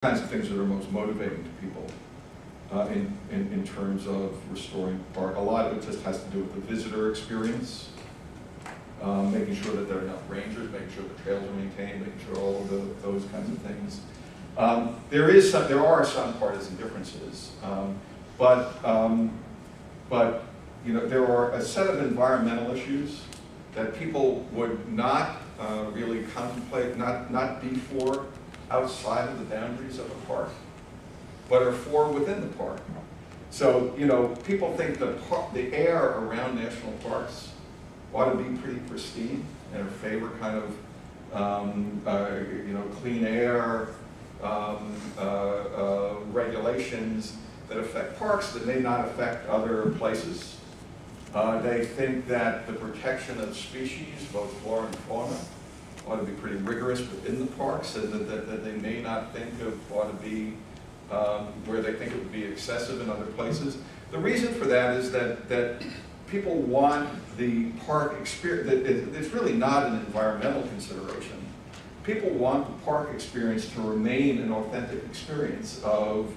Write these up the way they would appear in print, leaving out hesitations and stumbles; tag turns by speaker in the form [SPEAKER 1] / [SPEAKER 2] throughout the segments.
[SPEAKER 1] kinds of things that are most motivating to people in terms of restoring the park. A lot of it just has to do with the visitor experience, making sure that there are enough rangers, making sure the trails are maintained, making sure all of those kinds of things. There are some partisan differences, but you know, there are a set of environmental issues that people would not really contemplate, not be for outside of the boundaries of a park, but are for within the park. So, you know, people think the air around national parks ought to be pretty pristine and are favor kind of, you know, clean air regulations that affect parks that may not affect other places. They think that the protection of species, both flora and fauna, ought to be pretty rigorous within the parks, and that they may not think of ought to be where they think it would be excessive in other places. The reason for that is that people want the park experience. It's really not an environmental consideration. People want the park experience to remain an authentic experience of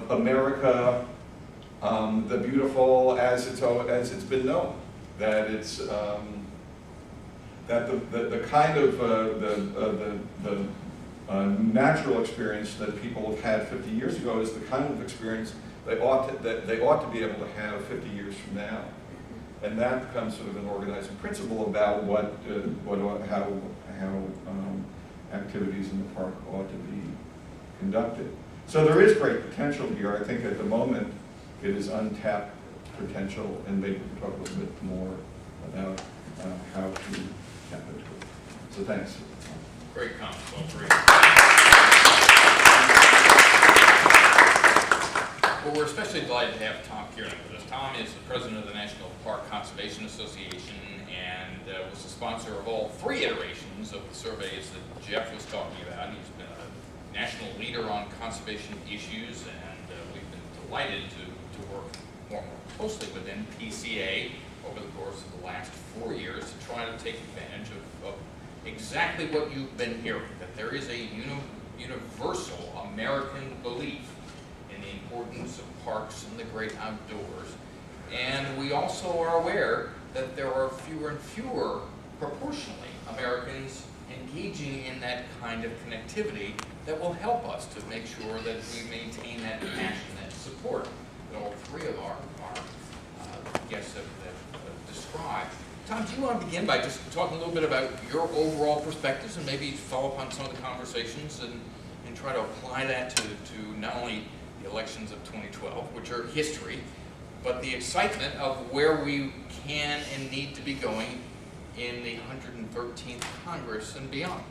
[SPEAKER 1] America, the beautiful as it's been known. That it's that the kind of natural experience that people have had 50 years ago is the kind of experience they ought to be able to have 50 years from now, and that becomes sort of an organizing principle about how activities in the park ought to be conducted. So there is great potential here. I think at the moment it is untapped potential, and maybe we can talk a little bit more about how to tap into it. So thanks.
[SPEAKER 2] Great comments, all three. Well, we're especially delighted to have Tom Kieran with us. Tom is the president of the National Park Conservation Association and was the sponsor of all 3 iterations of the surveys that Geoff was talking about. He's been a national leader on conservation issues, and we've been delighted to work more closely with NPCA over the course of the last 4 years to try to take advantage of exactly what you've been hearing, that there is a universal American belief in the importance of parks and the great outdoors. And we also are aware that there are fewer and fewer, proportionally, Americans engaging in that kind of connectivity that will help us to make sure that we maintain that passion and support that all 3 of our guests have described. Tom, do you want to begin by just talking a little bit about your overall perspectives and maybe follow up on some of the conversations and try to apply that to not only the elections of 2012, which are history, but the excitement of where we can and need to be going in the 113th Congress and beyond?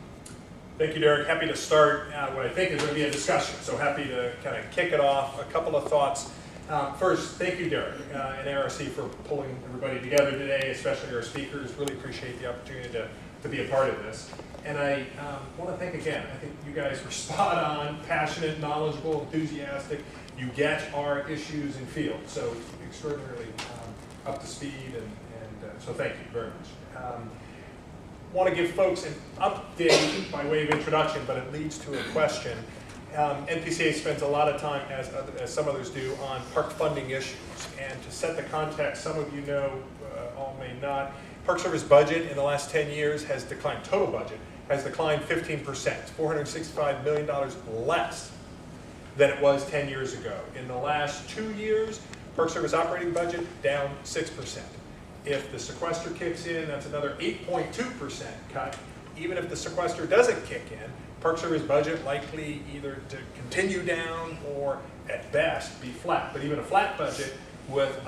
[SPEAKER 3] Thank you, Derek. Happy to start what I think is going to be a discussion. So happy to kind of kick it off. A couple of thoughts. First, thank you, Derek, and ARC for pulling everybody together today, especially our speakers. Really appreciate the opportunity to be a part of this. And I want to thank again. I think you guys were spot on, passionate, knowledgeable, enthusiastic. You get our issues and field, so extraordinarily up to speed, and so thank you very much. Want to give folks an update by way of introduction, but it leads to a question. NPCA spends a lot of time, as some others do, on park funding issues. And to set the context, some of you know, all may not, Park Service budget in the last 10 years has declined, total budget has declined 15%, $465 million less than it was 10 years ago. In the last 2 years, Park Service operating budget down 6%. If the sequester kicks in, that's another 8.2% cut. Even if the sequester doesn't kick in, Park Service budget likely either to continue down or at best be flat. But even a flat budget with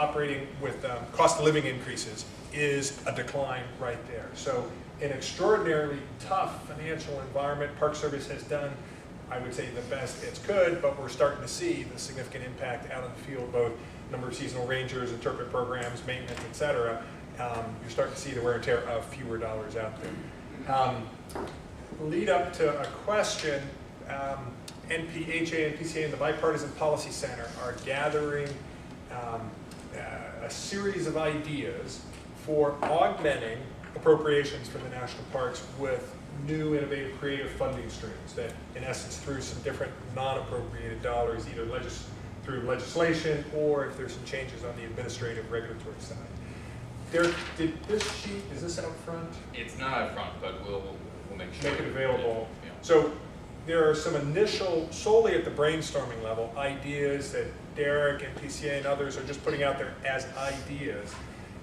[SPEAKER 3] cost of living increases is a decline right there. So an extraordinarily tough financial environment. Park Service has done, I would say, the best it could, but we're starting to see the significant impact out in the field, both number of seasonal rangers, interpret programs, maintenance, et cetera. You're starting to see the wear and tear of fewer dollars out there. Lead up to a question, NPHA, NPCA, and the Bipartisan Policy Center are gathering a series of ideas for augmenting appropriations for the national parks with new, innovative, creative funding streams that, in essence, through some different non-appropriated dollars, either through legislation or if there's some changes on the administrative regulatory side. Derek, did this sheet, is this out front?
[SPEAKER 2] It's not out front, but we'll make sure.
[SPEAKER 3] Make it available.
[SPEAKER 2] Yeah.
[SPEAKER 3] So there are some initial, solely at the brainstorming level, ideas that Derek and PCA and others are just putting out there as ideas.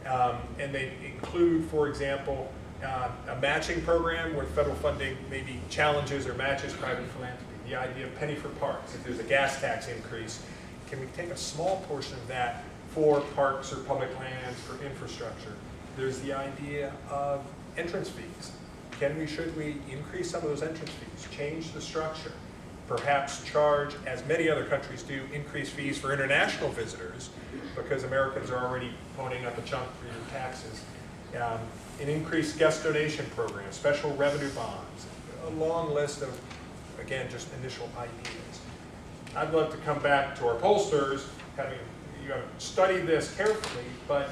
[SPEAKER 3] And they include, for example, a matching program where federal funding maybe challenges or matches private philanthropy. The idea of penny for parks. If there's a gas tax increase, can we take a small portion of that for parks or public lands, for infrastructure? There's the idea of entrance fees. Should we increase some of those entrance fees, change the structure, perhaps charge, as many other countries do, increased fees for international visitors, because Americans are already ponying up a chunk for your taxes. An increased guest donation program, special revenue bonds, a long list of, again, just initial ideas. I'd love to come back to our pollsters, having you have studied this carefully, but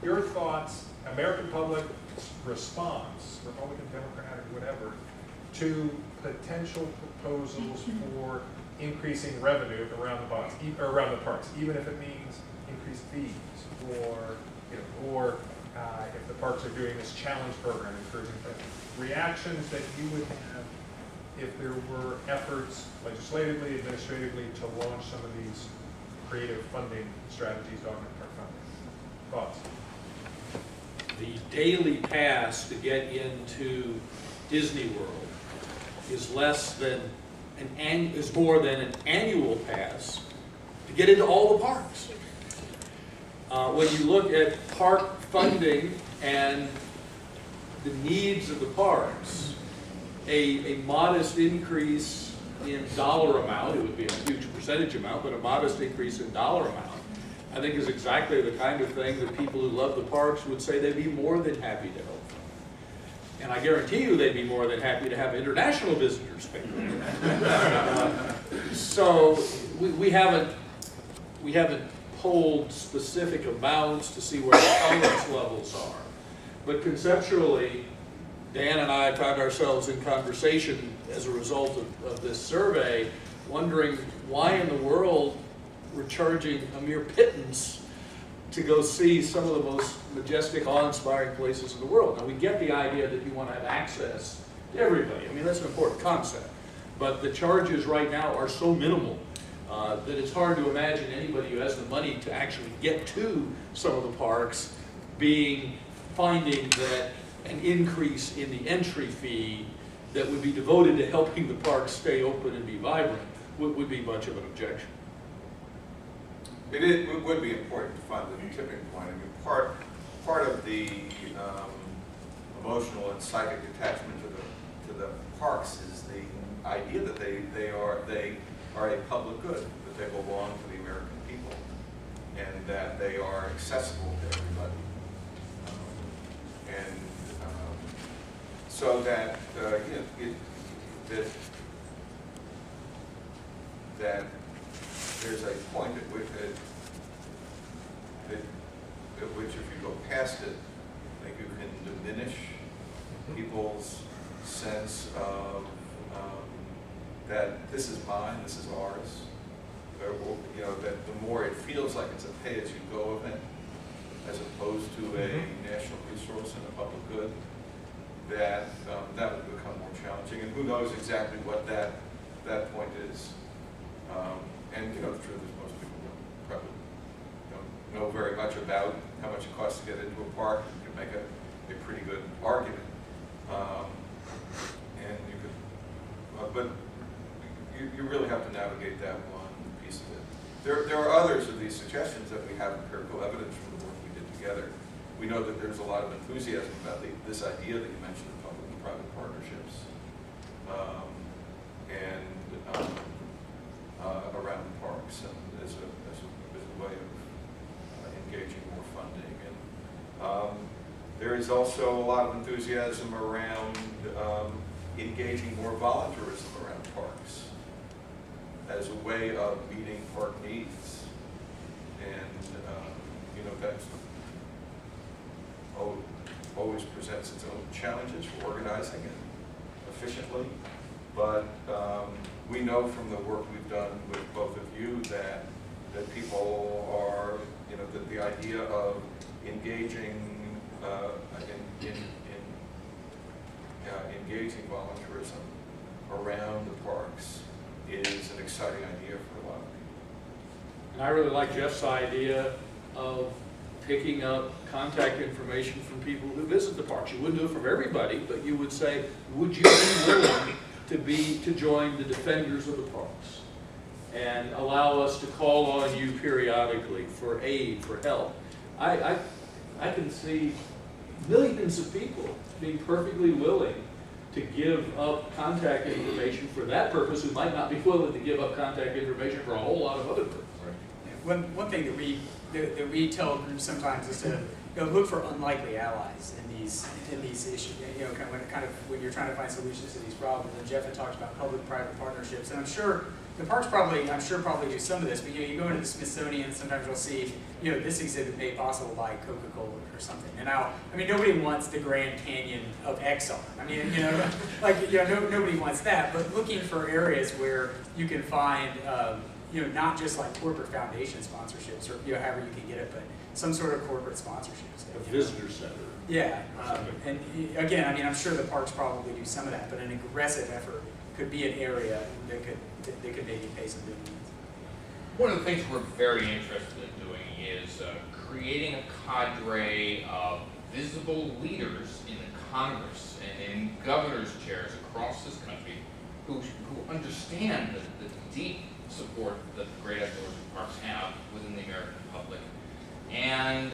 [SPEAKER 3] your thoughts, American public response, Republican, Democratic, whatever, to potential proposals for increasing revenue around the parks, even if it means increased fees, or if the parks are doing this challenge program, encouraging reactions that you would have if there were efforts legislatively, administratively, to launch some of these creative funding strategies to augment park funding. Thoughts?
[SPEAKER 4] The daily pass to get into Disney World is more than an annual pass to get into all the parks. When you look at park funding and the needs of the parks, a modest increase in dollar amount, it would be a huge percentage amount, but a modest increase in dollar amount, I think is exactly the kind of thing that people who love the parks would say they'd be more than happy to help. And I guarantee you they'd be more than happy to have international visitors pay. So we haven't polled specific amounts to see where the tolerance levels are. But conceptually, Dan and I found ourselves in conversation as a result of this survey, wondering why in the world we're charging a mere pittance to go see some of the most majestic, awe-inspiring places in the world. Now, we get the idea that you want to have access to everybody. I mean, that's an important concept. But the charges right now are so minimal that it's hard to imagine anybody who has the money to actually get to some of the parks finding that an increase in the entry fee that would be devoted to helping the parks stay open and be vibrant would be much of an objection.
[SPEAKER 1] It would be important to find the tipping point. I mean, part of the emotional and psychic attachment to the parks is the idea that they are a public good, that they belong to the American people, and that they are accessible to everybody, so that that there's a point at which if you go past it, I think you can diminish people's sense of that this is mine, this is ours. That the more it feels like it's a pay-as-you-go event, as opposed to a national resource and a public good, that would become more challenging. And who knows exactly what that point is. And the truth is most people probably don't know very much about how much it costs to get into a park. You can make a pretty good argument. And you could, but you really have to navigate that one piece of it. There are others of these suggestions that we have empirical evidence from the work we did together. We know that there's a lot of enthusiasm about this idea that you mentioned of public-private partnerships. Around the parks and as a way of engaging more funding. And there is also a lot of enthusiasm around engaging more volunteerism around parks as a way of meeting park needs. And that's always presents its own challenges for organizing and efficiently. But we know from the work we've done with both of you that people are, that the idea of engaging engaging volunteerism around the parks is an exciting idea for a lot of people.
[SPEAKER 4] And I really like Jeff's idea of picking up contact information from people who visit the parks. You wouldn't do it from everybody, but you would say, would you be willing to join the defenders of the parks? And allow us to call on you periodically for aid, for help. I can see millions of people being perfectly willing to give up contact information for that purpose who might not be willing to give up contact information for a whole lot of other purposes.
[SPEAKER 5] One thing that we tell groups sometimes is to look for unlikely allies in these issues. Kind of when you're trying to find solutions to these problems. And Jeff had talked about public-private partnerships, and I'm sure the parks probably do some of this. But you go into the Smithsonian, sometimes you'll see this exhibit made possible by Coca-Cola or something. And now, nobody wants the Grand Canyon of Exxon. Nobody wants that. But looking for areas where you can find not just like corporate foundation sponsorships or however you can get it, but some sort of corporate sponsorships.
[SPEAKER 4] A visitor center.
[SPEAKER 5] Yeah, and again, I'm sure the parks probably do some of that, but an aggressive effort could be an area that could maybe pay some dividends.
[SPEAKER 2] One of the things we're very interested in doing is creating a cadre of visible leaders in Congress and in governor's chairs across this country who understand the deep support that the great outdoors parks have within the American public, and